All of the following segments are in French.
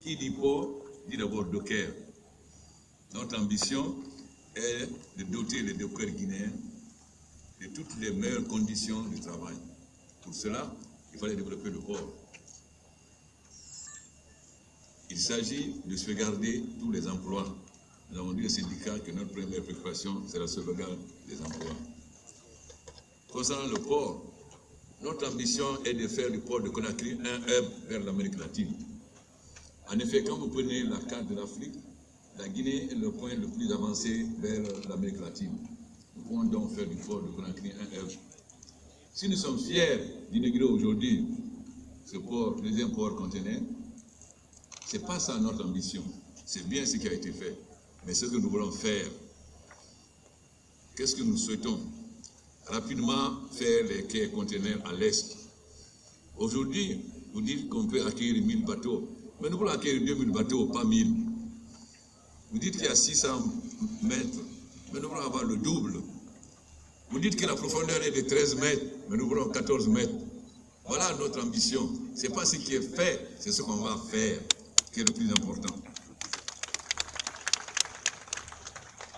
Qui dit port, dit d'abord docker. Notre ambition est de doter les dockers guinéens de toutes les meilleures conditions de travail. Pour cela, il fallait développer le port. Il s'agit de sauvegarder tous les emplois. Nous avons dit au syndicat que notre première préoccupation, c'est la sauvegarde des emplois. Concernant le port, notre ambition est de faire du port de Conakry un hub vers l'Amérique latine. En effet, quand vous prenez la carte de l'Afrique, la Guinée est le point le plus avancé vers l'Amérique latine. Nous pouvons donc faire du port de Conakry un hub. Si nous sommes fiers d'inaugurer aujourd'hui ce port, deuxième port conteneur, ce n'est pas ça notre ambition. C'est bien ce qui a été fait. Mais ce que nous voulons faire, qu'est-ce que nous souhaitons? Rapidement faire les quais conteneurs à l'est. Aujourd'hui, vous dites qu'on peut accueillir 1000 bateaux. Mais nous voulons accueillir 2000 bateaux, pas 1000. Vous dites qu'il y a 600 mètres, mais nous voulons avoir le double. Vous dites que la profondeur est de 13 mètres, mais nous voulons 14 mètres. Voilà notre ambition. Ce n'est pas ce qui est fait, c'est ce qu'on va faire qui est le plus important.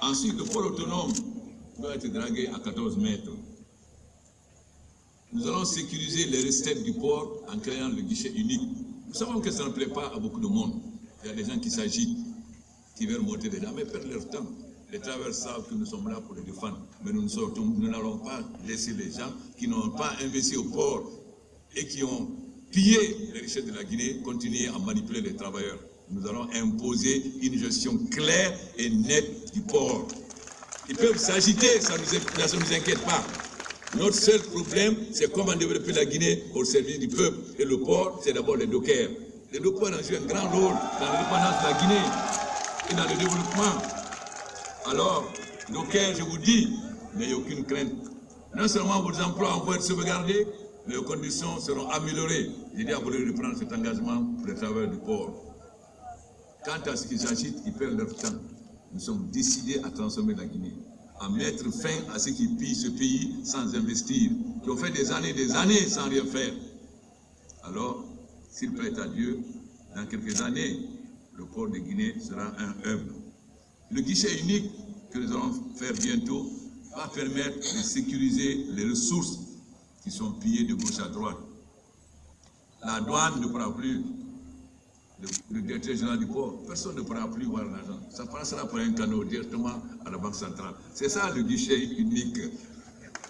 Ensuite, le port autonome doit être dragué à 14 mètres. Nous allons sécuriser les recettes du port en créant le guichet unique. Nous savons que ça ne plaît pas à beaucoup de monde. Il y a des gens qui s'agitent, qui veulent monter dedans, mais perdent leur temps. Les travailleurs savent que nous sommes là pour les défendre. Mais nous n'allons pas laisser les gens qui n'ont pas investi au port et qui ont pillé les richesses de la Guinée continuer à manipuler les travailleurs. Nous allons imposer une gestion claire et nette du port. Ils peuvent s'agiter, ça ne nous inquiète pas. Notre seul problème, c'est comment développer la Guinée au service du peuple. Et le port, c'est d'abord les dockers. Les dockers ont joué un grand rôle dans l'indépendance de la Guinée et dans le développement. Alors, dockers, je vous dis, n'ayez aucune crainte. Non seulement vos emplois vont être sauvegardés, mais vos conditions seront améliorées. J'ai dit à vous de prendre cet engagement pour les travailleurs du port. Quant à ce qu'ils agitent, ils perdent leur temps. Nous sommes décidés à transformer la Guinée, à mettre fin à ceux qui pillent ce pays sans investir, qui ont fait des années sans rien faire. Alors, s'il plaît à Dieu, dans quelques années, le port de Guinée sera un hub. Le guichet unique que nous allons faire bientôt va permettre de sécuriser les ressources qui sont pillées de gauche à droite. La douane ne pourra plus, le directeur général du port, personne ne pourra plus voir l'argent. Ça passera par un canal directement à la Banque centrale. C'est ça le guichet unique.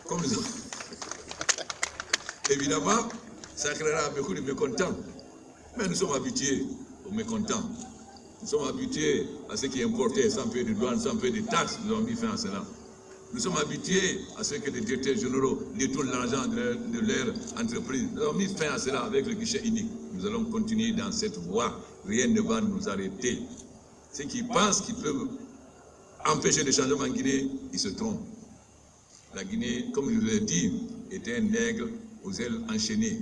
Comme ça. Évidemment, ça créera beaucoup de mécontents. Mais nous sommes habitués aux mécontents. Nous sommes habitués à ce qui est importé sans payer de douane, sans payer de taxes. Nous avons mis fin à cela. Nous sommes habitués à ce que les directeurs généraux détournent l'argent de leur entreprise. Nous avons mis fin à cela avec le guichet unique. Nous allons continuer dans cette voie. Rien ne va nous arrêter. Ceux qui pensent qu'ils peuvent empêcher le changement en Guinée, ils se trompent. La Guinée, comme je vous l'ai dit, était un aigle aux ailes enchaînées.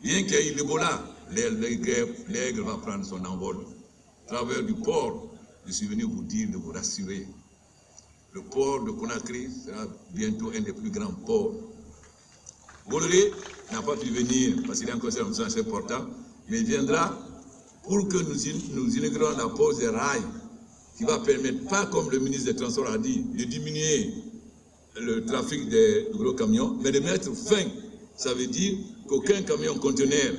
Bien qu'il y ait l'Ebola, l'aigle va prendre son envol. Travailleurs du port, je suis venu vous dire, de vous rassurer. Le port de Conakry sera bientôt un des plus grands ports. Bolloré n'a pas pu venir parce qu'il est encore un assez important, mais il viendra pour que nous inaugurons la pose des rails qui va permettre, pas comme le ministre des Transports a dit, de diminuer le trafic des gros camions, mais de mettre fin. Ça veut dire qu'aucun camion conteneur,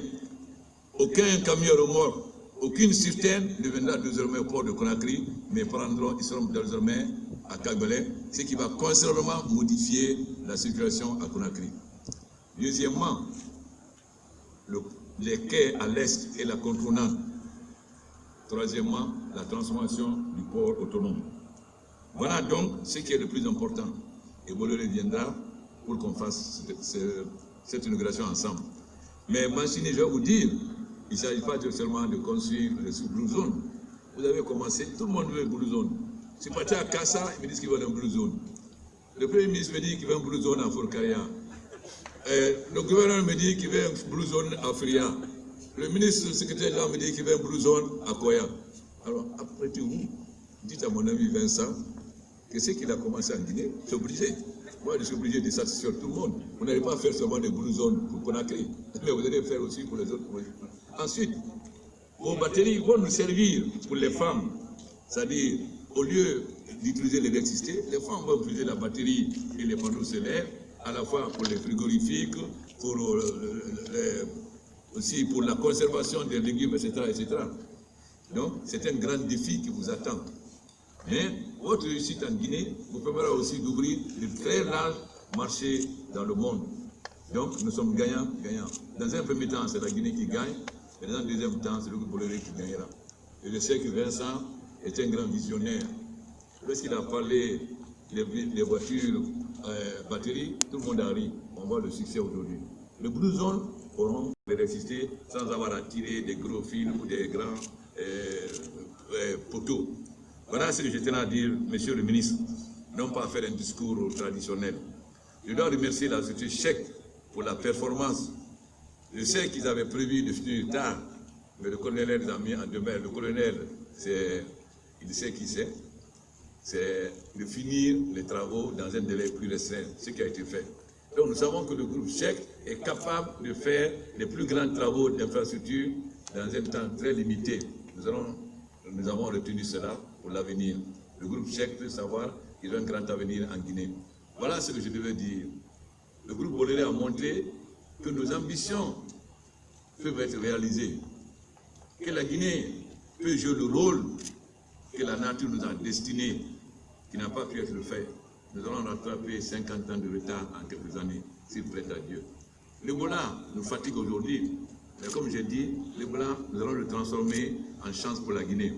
aucun camion remorque, aucune citerne ne viendra désormais au port de Conakry, mais ils seront désormais à Kagbele, ce qui va considérablement modifier la circulation à Conakry. Deuxièmement, les quais à l'est et la contournante. Troisièmement, la transformation du port autonome. Voilà donc ce qui est le plus important. Et Bolloré viendra pour qu'on fasse cette inauguration ensemble. Mais Manchini, je vais vous dire, il ne s'agit pas seulement de construire les Blue Zone. Vous avez commencé, tout le monde veut une Blue Zone. Je suis parti à Kassa, ils me disent qu'ils veulent une Blue Zone. Le Premier ministre me dit qu'il veut une Blue Zone à Forcaria. Le gouverneur me dit qu'il veut une Blue Zone à Fria. Le ministre, le secrétaire général me dit qu'il veut une Blue Zone à Koya. Alors, après tout, dites à mon ami Vincent que ce qu'il a commencé en Guinée, c'est obligé. Moi, je suis obligé de satisfaire tout le monde. Vous n'allez pas faire seulement des Blue Zones pour Conakry, mais vous allez faire aussi pour les autres. Ensuite, Vos batteries vont nous servir pour les femmes. C'est-à-dire, au lieu d'utiliser l'électricité, les femmes vont utiliser la batterie et les panneaux solaires, à la fois pour les frigorifiques, pour aussi pour la conservation des légumes, etc. etc. Donc, c'est un grand défi qui vous attend. Mais votre réussite en Guinée vous permettra aussi d'ouvrir de très larges marchés dans le monde. Donc, nous sommes gagnants, gagnants. Dans un premier temps, c'est la Guinée qui gagne, et dans un deuxième temps, c'est le groupe Bolloré qui gagnera. Et je sais que Vincent est un grand visionnaire. Lorsqu'il a parlé des voitures batteries, tout le monde a ri. On voit le succès aujourd'hui. Les Blue Zones auront l'électricité sans avoir à tirer des gros fils ou des grands poteaux. Voilà ce que je tenais à dire, monsieur le ministre, non pas à faire un discours traditionnel. Je dois remercier la société Chèque pour la performance. Je sais qu'ils avaient prévu de finir tard, mais le colonel les a mis en demeure. Le colonel, il sait qui c'est de finir les travaux dans un délai plus restreint, ce qui a été fait. Donc nous savons que le groupe Chèque est capable de faire les plus grands travaux d'infrastructure dans un temps très limité. Nous avons retenu cela pour l'avenir. Le groupe Chèque peut savoir qu'il a un grand avenir en Guinée. Voilà ce que je devais dire. Le groupe Bolloré a montré que nos ambitions peuvent être réalisées, que la Guinée peut jouer le rôle que la nature nous a destiné, qui n'a pas pu être fait. Nous allons rattraper 50 ans de retard en quelques années, s'il plaît à Dieu. L'Ebola nous fatigue aujourd'hui, mais comme j'ai dit, l'Ebola, nous allons le transformer en chance pour la Guinée,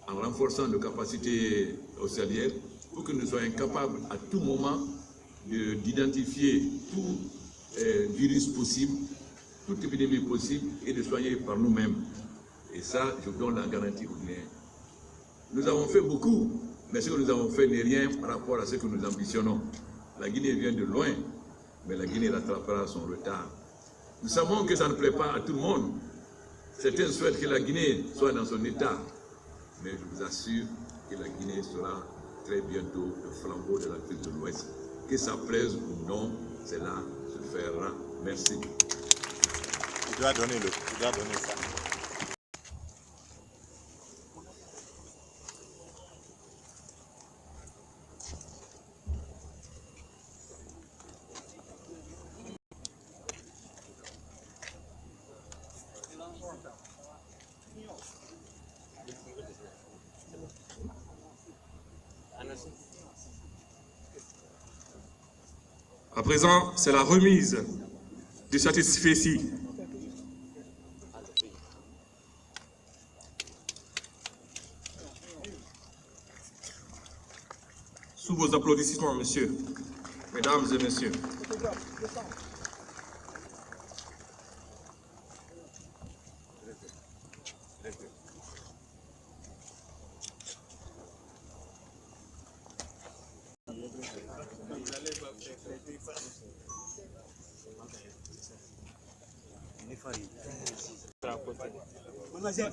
en renforçant nos capacités hospitalières pour que nous soyons capables à tout moment d'identifier tout virus possible, toute épidémie possible et de soigner par nous-mêmes. Et ça, je vous donne la garantie aux Guinéens. Nous avons fait beaucoup, mais ce que nous avons fait n'est rien par rapport à ce que nous ambitionnons. La Guinée vient de loin, mais la Guinée rattrapera son retard. Nous savons que ça ne plaît pas à tout le monde. Certains souhaitent que la Guinée soit dans son état, mais je vous assure que la Guinée sera très bientôt le flambeau de l'Afrique de l'Ouest. Que ça plaise ou non, cela se fera. Merci. Tu dois donner ça. À présent, c'est la remise du satisfecit. Sous vos applaudissements, messieurs, mesdames et messieurs.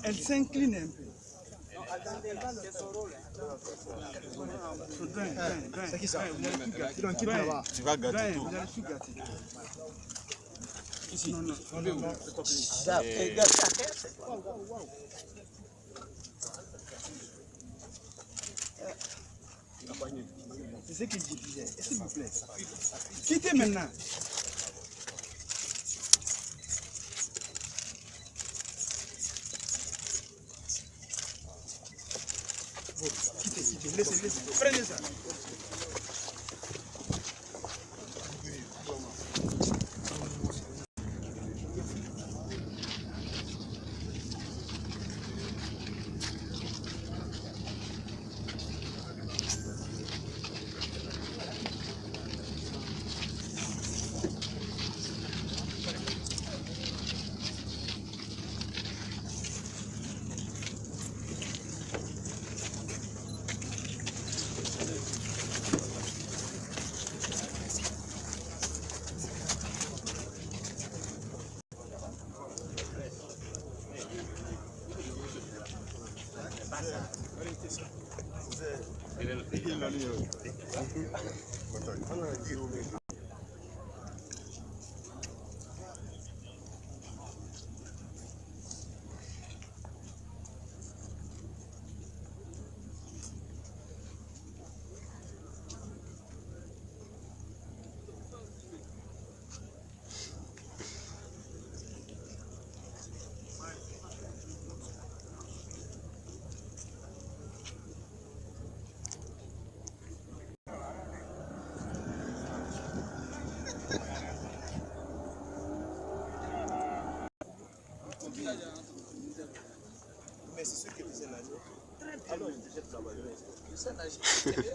Elle s'incline un peu. Tu vas gâter tout. Ici. Non, non. C'est ce que je disais. S'il vous plaît. Quittez maintenant. Quittez. Laissez. Prenez ça. Mais c'est ce que disait Nani. Alors, je travaille. Ça n'a jamais.